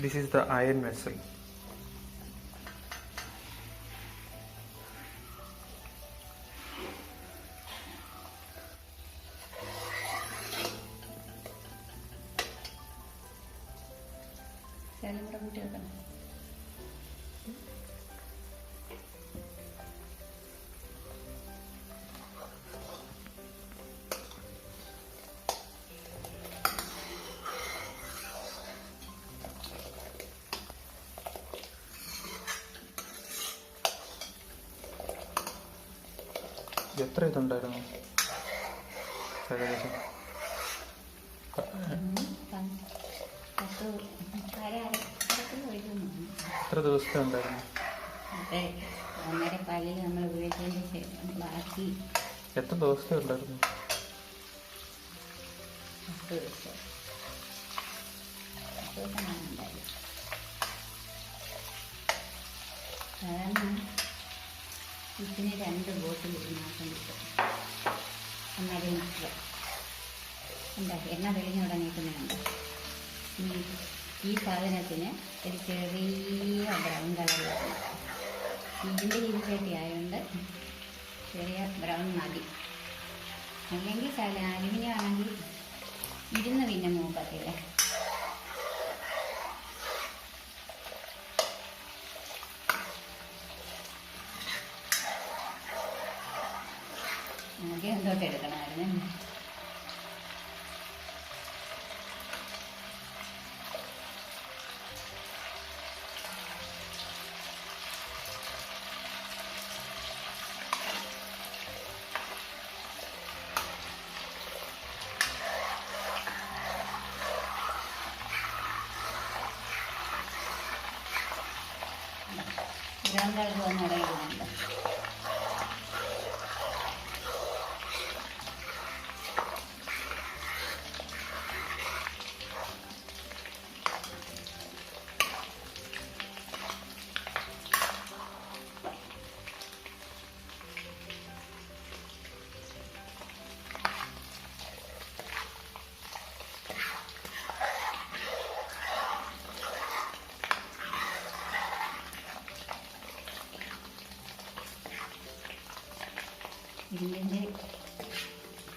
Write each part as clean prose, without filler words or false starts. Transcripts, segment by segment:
This is the iron vessel. എത്ര ഇതുണ്ടായിരുന്നു ഏകദേശം? എത്ര ദിവസത്തെ ഉണ്ടായിരുന്നു? എത്ര ദിവസത്തെ ഉണ്ടായിരുന്നു? ഇതിന് 2 ബോട്ടിൽ ഇതിനകത്ത് കിട്ടും. ഒന്നര ലിറ്റർ എന്താ എണ്ണ തെളിഞ്ഞ ഉടനെക്കുന്നുണ്ട്. ഈ സാധനത്തിന് ഒരു ചെറിയ ബ്രൗൺ കളർ വരണം. ഇതിൻ്റെ ഇരുചട്ടി ആയതുകൊണ്ട് ചെറിയ ബ്രൗൺ മതി. അല്ലെങ്കിൽ അലുമിനിയം ആണെങ്കിൽ ഇരുന്ന് പിന്നെ മൂക്കത്തില്ല. ആദ്യം എന്തോട്ട് എടുക്കണമായിരുന്നു. ബ്രൗൺ കളർ വന്ന് ഇടയിലുണ്ട്. ഇതിൻ്റെ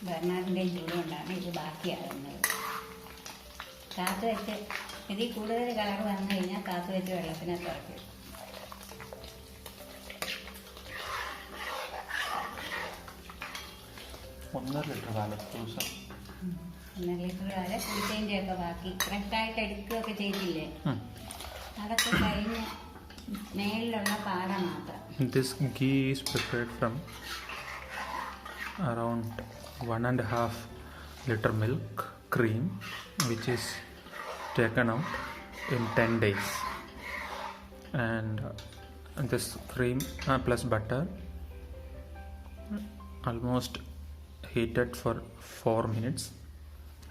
ബർണറിൻ്റെ ചൂടുകൊണ്ടാണ് ഇത് ബാക്കിയാകുന്നത്. കാത്തു വെച്ച് ഇതിൽ കൂടുതൽ കളർ വന്നു കഴിഞ്ഞാൽ കാത്തു വെച്ച് വെള്ളത്തിനകത്ത് ഇറക്കും. 1.5 ലിറ്റർ പാല് ദിവസം. 1.5 ലിറ്റർ പാല് കുളിച്ചതിൻ്റെ ഒക്കെ ബാക്കി ഫ്രഷായിട്ട് എടുക്കുകയൊക്കെ ചെയ്തില്ലേ, അതൊക്കെ കഴിഞ്ഞ് മേളിലുള്ള പാട മാത്രം. This ghee is prepared from around 1.5 liter milk cream, which is taken out in 10 days, and this cream plus butter almost heated for 4 minutes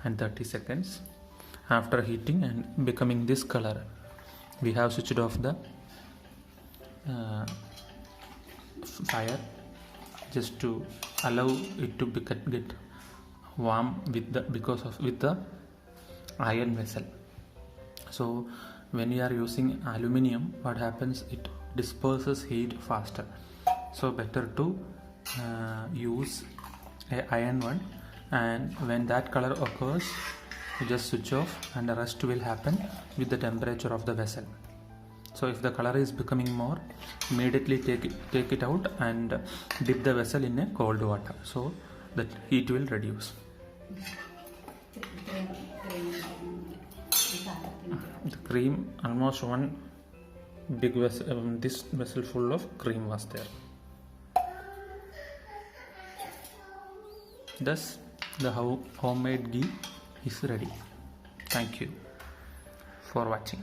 and 30 seconds. After heating and becoming this color, we have switched off the fire just to allow it to get warm with the iron vessel. So when you are using aluminum, what happens, it disperses heat faster, so better to use a iron one, and when that color occurs you just switch off and the rest will happen with the temperature of the vessel. So if the color is becoming more, immediately take it out and dip the vessel in a cold water, so that heat will reduce. The cream, almost one big vessel, this vessel full of cream was there. Thus the homemade ghee is ready. Thank you for watching.